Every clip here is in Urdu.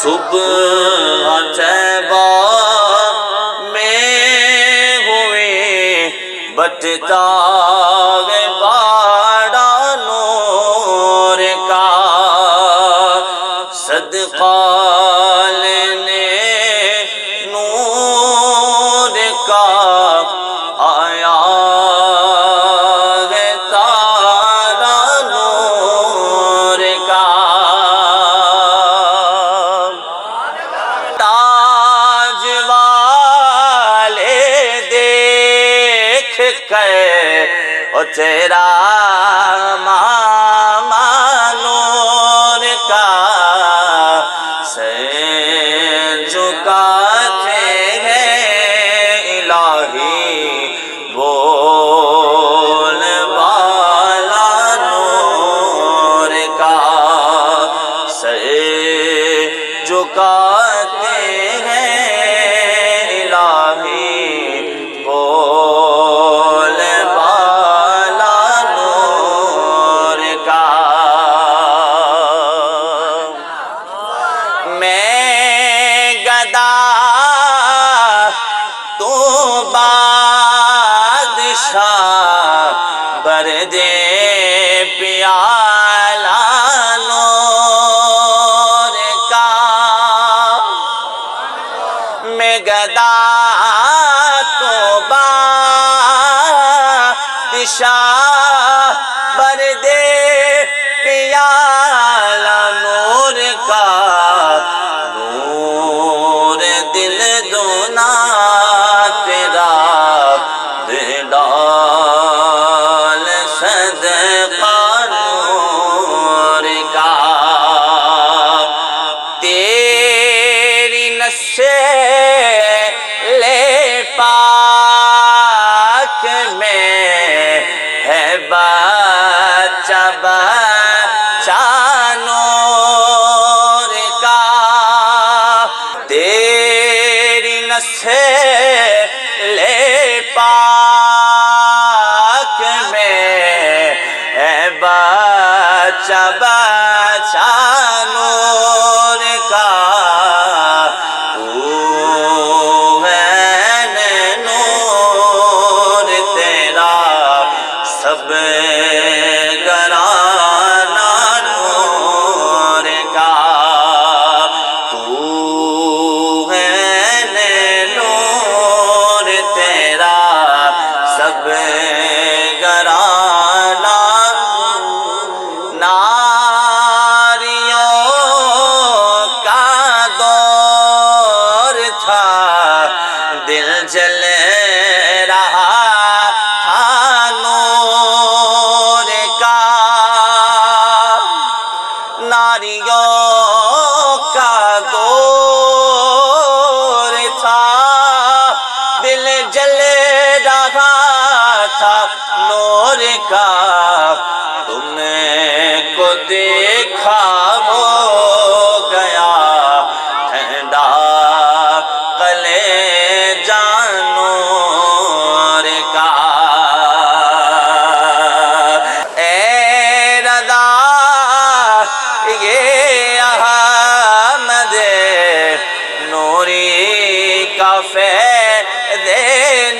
صبح طیبہ میں ہوئے بٹتا باڑا نور کا، صدقہ لینے نور کا آیا ہے تارا نور کا۔ تاج والے دیکھ کر او تیرا ماما نور کا، سر جھکاتے ہیں الہی بول والا نور کا، سر جھکاتے ہیں الہی بول والا نور کا۔ میں گدا تو بادشاہ، بر دے پیالہ نور کا، میں گدا تو بادشاہ، بر دے پیالہ نور کا، نور دل دونا تیرا ڈال صدقہ نور کا، تیری نسل پاک میں ہے بچہ بچہ نور کا، تیری نسل پاک میں ہے بچہ بچہ نور کا، تو ہے نور تیرا سب گرانا نور کا، تو ہے نور تیرا سب گرانا۔ ناریوں کا دور تھا، دل جل رہا تھا نور کا، ناریوں کا دور تھا، دل جل رہا تھا نور کا، تم کو دیکھا ہو گیا ٹھنڈا کلیجہ نور کا۔ اے رضا یہ احمد نوری کا فیض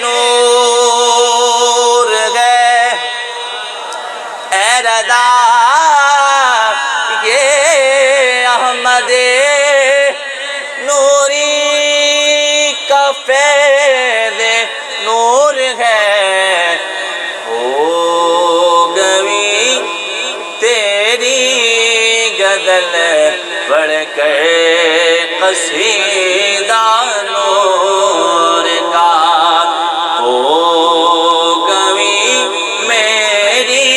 نور ہے، اے رضا یہ احمد نوری کا فیض نور ہے، ہو گئی تیری غزل پڑھ کر قصیدہ نور کا، ہو گئی میری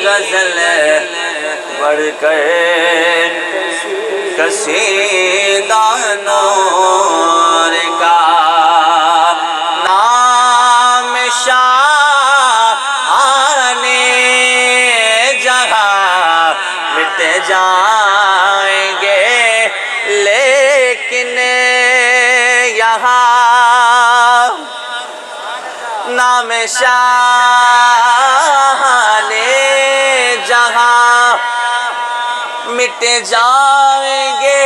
غزل پڑھ کر قصیدہ نور کا، نام شاہان جہاں مٹ جائیں گے لیکن یہاں نام شاہان جہاں مٹ جائیں گے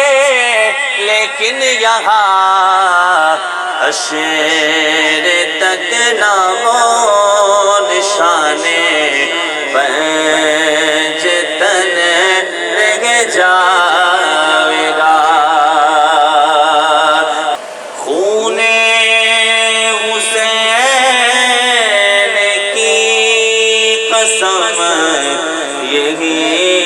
لیکن یہاں حشر تک نام و نشان پنجتن رہ جائے گا. خون حسین کی قسم یہی